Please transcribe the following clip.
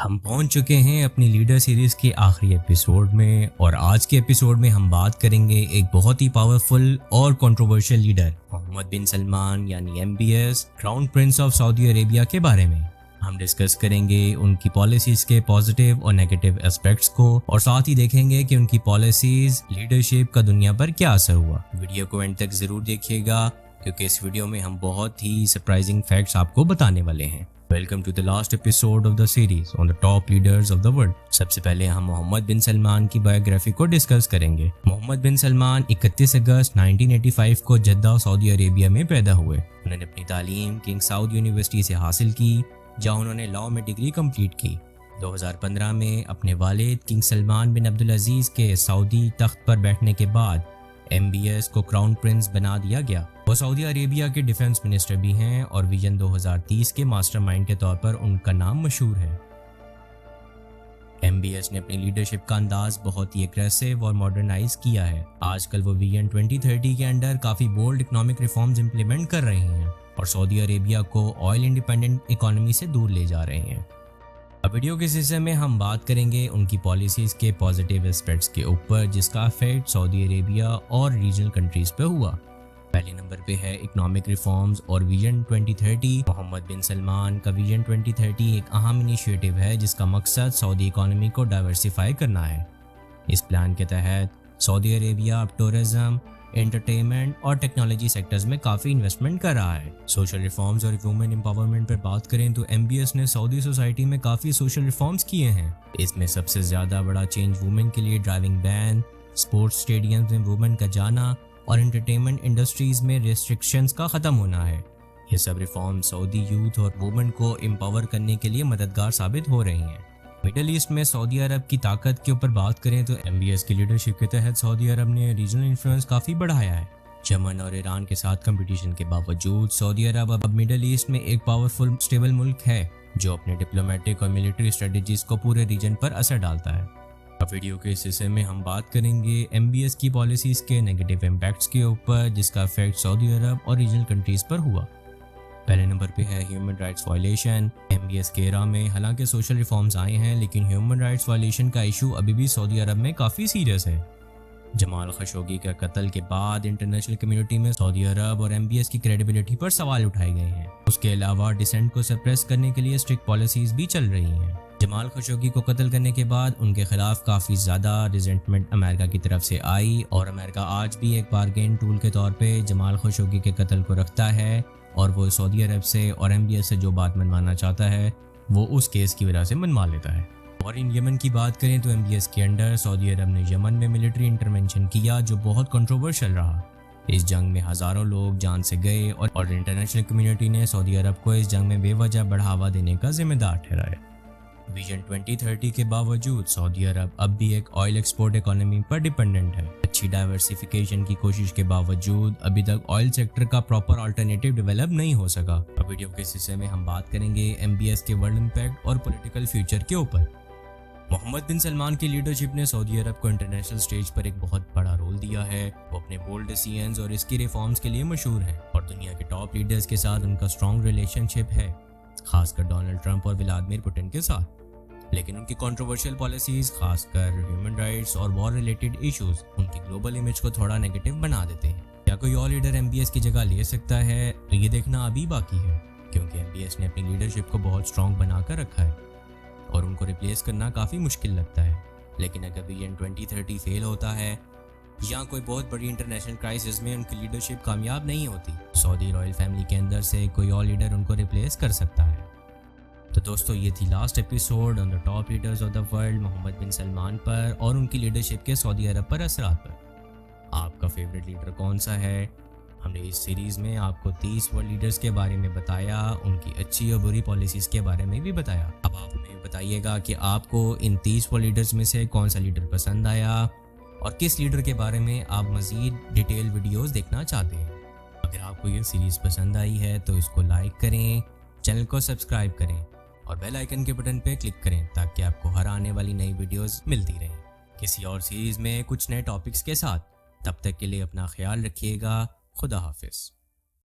ہم پہنچ چکے ہیں اپنی لیڈر سیریز کے آخری ایپیسوڈ میں، اور آج کے ایپیسوڈ میں ہم بات کریں گے ایک بہت ہی پاورفل اور کنٹروورشل لیڈر محمد بن سلمان یعنی MBS، crown prince of Saudi Arabia کے بارے میں۔ ہم ڈسکس کریں گے ان کی پالیسیز کے پازیٹیو اور نیگیٹو اسپیکٹس کو، اور ساتھ ہی دیکھیں گے کہ ان کی پالیسیز لیڈرشپ کا دنیا پر کیا اثر ہوا۔ ویڈیو کو اینڈ تک ضرور دیکھیے گا کیونکہ اس ویڈیو میں ہم بہت ہی سرپرائزنگ فیکٹس آپ کو بتانے والے ہیں۔ Welcome to the last episode of the series on the top leaders of the world. سب سے پہلے ہم محمد بن سلمان کی بایوگرافی کو ڈسکس کریں گے۔ محمد بن سلمان 31 اگست 1985 کو جدہ سعودی عربیہ میں پیدا ہوئے۔ انہوں نے اپنی تعلیم کنگ سعود یونیورسٹی سے حاصل کی، جہاں انہوں نے لاء میں ڈگری کمپلیٹ کی۔ 2015 میں اپنے والد کنگ سلمان بن عبدالعزیز کے سعودی تخت پر بیٹھنے کے بعد MBS کو کراؤن پرنس بنا دیا گیا۔ وہ سعودی عربیہ کے ڈیفنس منسٹر بھی ہیں اور ویژن 2030 کے ماسٹر مائنڈ کے طور پر ان کا نام مشہور ہے۔ MBS نے اپنی لیڈرشپ کا انداز بہت ہی اگریسو اور ماڈرنائز کیا ہے۔ آج کل وہ ویژن 2030 کے انڈر کافی بولڈ اکنامک ریفارمز امپلیمنٹ کر رہے ہیں اور سعودی عربیہ کو آئل انڈیپینڈنٹ اکانومی سے دور لے جا رہے ہیں۔ اب ویڈیو کے اس حصے میں ہم بات کریں گے ان کی پالیسیز کے پازیٹیو اسپیکٹس کے اوپر، جس کا افیکٹ سعودی عربیہ اور ریجنل کنٹریز پہ ہوا۔ پہلے نمبر پہ ہے اکنامک ریفارمز اور ویژن 2030۔ محمد بن سلمان کا ویژن 2030 ایک اہم انیشیٹو ہے جس کا مقصد سعودی اکانومی کو ڈائیورسیفائی کرنا ہے۔ اس پلان کے تحت سعودی عربیہ اب ٹورزم، انٹرٹینمنٹ اور ٹیکنالوجی سیکٹرز میں کافی انویسٹمنٹ کر رہا ہے۔ سوشل ریفارمز اور وومن امپاورمنٹ پر بات کریں تو MBS نے سعودی سوسائٹی میں کافی سوشل ریفارمز کیے ہیں۔ اس میں سب سے زیادہ بڑا چینج وومن کے لیے ڈرائیونگ بین، سپورٹس اسٹیڈیمز میں وومن کا جانا اور انٹرٹینمنٹ انڈسٹریز میں ریسٹرکشنز کا ختم ہونا ہے۔ یہ سب ریفارم سعودی یوتھ اور وومن کو امپاور کرنے کے لیے مددگار ثابت ہو رہی ہیں۔ مڈل ایسٹ میں سعودی عرب کی طاقت کے اوپر بات کریں تو MBS کی لیڈرشپ کے تحت سعودی عرب نے ریجنل انفلوئنس کافی بڑھایا ہے۔ یمن اور ایران کے ساتھ کمپٹیشن کے باوجود سعودی عرب اب مڈل ایسٹ میں ایک پاورفل اسٹیبل ملک ہے جو اپنے ڈپلومیٹک اور ملٹری اسٹریٹجیز کو پورے ریجن پر اثر ڈالتا ہے۔ اب ویڈیو کے اس حصے میں ہم بات کریں گے MBS کی پالیسیز کے نیگیٹو امپیکٹس کے اوپر، جس کا افیکٹ سعودی عرب اور ریجنل کنٹریز پر ہوا۔ پہلے نمبر پہ ہے ہیومن رائٹس وائلیشن۔ MBS کے ایرا میں حالانکہ سوشل ریفارمز آئے ہیں، لیکن ہیومن رائٹس وائلیشن کا ایشو ابھی بھی سعودی عرب میں کافی سیریس ہے۔ جمال خشوگی کا قتل کے بعد انٹرنیشنل کمیونٹی میں سعودی عرب اور MBS کی کریڈیبلٹی پر سوال اٹھائے گئے ہیں۔ اس کے علاوہ ڈسینٹ کو سپریس کرنے کے لیے اسٹرکٹ پالیسیز بھی چل رہی ہیں۔ جمال خشوگی کو قتل کرنے کے بعد ان کے خلاف کافی زیادہ ریزنٹمنٹ امریکہ کی طرف سے آئی، اور امریکہ آج بھی ایک بارگین ٹول کے طور پہ جمال خشوگی کے قتل کو رکھتا ہے، اور وہ سعودی عرب سے اور MBS سے جو بات منوانا چاہتا ہے وہ اس کیس کی وجہ سے منوا لیتا ہے۔ اور ان یمن کی بات کریں تو MBS کے انڈر سعودی عرب نے یمن میں ملٹری انٹرونشن کیا جو بہت کنٹروورشل رہا۔ اس جنگ میں ہزاروں لوگ جان سے گئے اور انٹرنیشنل کمیونٹی نے سعودی عرب کو اس جنگ میں بے وجہ بڑھاوا دینے کا ذمہ دار ٹھہرایا۔ ویژن 2030 کے باوجود سعودی عرب اب بھی ایک آئل ایکسپورٹ اکانومی پر ڈیپینڈنٹ ہے۔ اچھی ڈائیورسیفیکیشن کی کوشش کے باوجود ابھی تک آئل سیکٹر کا پراپر آلٹرنیٹیو ڈیولپ نہیں ہو سکا۔ اب ویڈیو کے اس حصے میں ہم بات کریں گے MBS کے ورلڈ امپیکٹ اور پولیٹیکل فیوچر کے اوپر۔ محمد بن سلمان کی لیڈرشپ نے سعودی عرب کو انٹرنیشنل سٹیج پر ایک بہت بڑا رول دیا ہے۔ وہ اپنے بولڈ ڈیسیژنز اور اس کی ریفارمز کے لیے مشہور ہیں، اور دنیا کے ٹاپ لیڈرز کے ساتھ ان کا اسٹرانگ ریلیشن شپ ہے، خاص کر ڈونلڈ ٹرمپ اور ولادیمیر پوٹن کے ساتھ۔ لیکن ان کی کنٹروورشل پالیسیز، خاص کر ہیومن رائٹس اور وار ریلیٹڈ ایشوز، ان کی گلوبل امیج کو تھوڑا نیگیٹو بنا دیتے ہیں۔ کیا کوئی اور لیڈر MBS کی جگہ لے سکتا ہے؟ یہ دیکھنا ابھی باقی ہے، کیونکہ MBS نے اپنی لیڈرشپ کو بہت اسٹرانگ بنا کر رکھا ہے اور ان کو ریپلیس کرنا کافی مشکل لگتا ہے۔ لیکن اگر ویژن 2030 فیل ہوتا ہے یا کوئی بہت بڑی انٹرنیشنل کرائسس میں ان کی لیڈرشپ کامیاب نہیں ہوتی، سعودی رائل فیملی کے اندر سے کوئی اور لیڈر ان کو ریپلیس کر سکتا ہے۔ تو دوستو، یہ تھی last episode on the top leaders of the world Mohammed bin Salman پر اور ان کی لیڈرشپ کے سعودی عرب پر اثرات پر۔ آپ کا فیوریٹ لیڈر کون سا ہے؟ ہم نے اس سیریز میں آپ کو 30 ورلڈ لیڈرز کے بارے میں بتایا، ان کی اچھی اور بری پالیسیز کے بارے میں بھی بتایا۔ اب آپ ہمیں بتائیے گا کہ آپ کو ان 30 ورلڈ لیڈرز میں سے کون سا لیڈر پسند آیا اور کس لیڈر کے بارے میں آپ مزید ڈیٹیل ویڈیوز دیکھنا چاہتے ہیں۔ اگر آپ کو یہ سیریز پسند آئی ہے تو اس کو لائک کریں، چینل کو سبسکرائب کریں اور بیل آئیکن کے بٹن پہ کلک کریں تاکہ آپ کو ہر آنے والی نئی ویڈیوز ملتی رہیں کسی اور سیریز میں کچھ نئے ٹاپکس کے ساتھ۔ تب تک کے لیے اپنا خیال رکھیے گا۔ خدا حافظ۔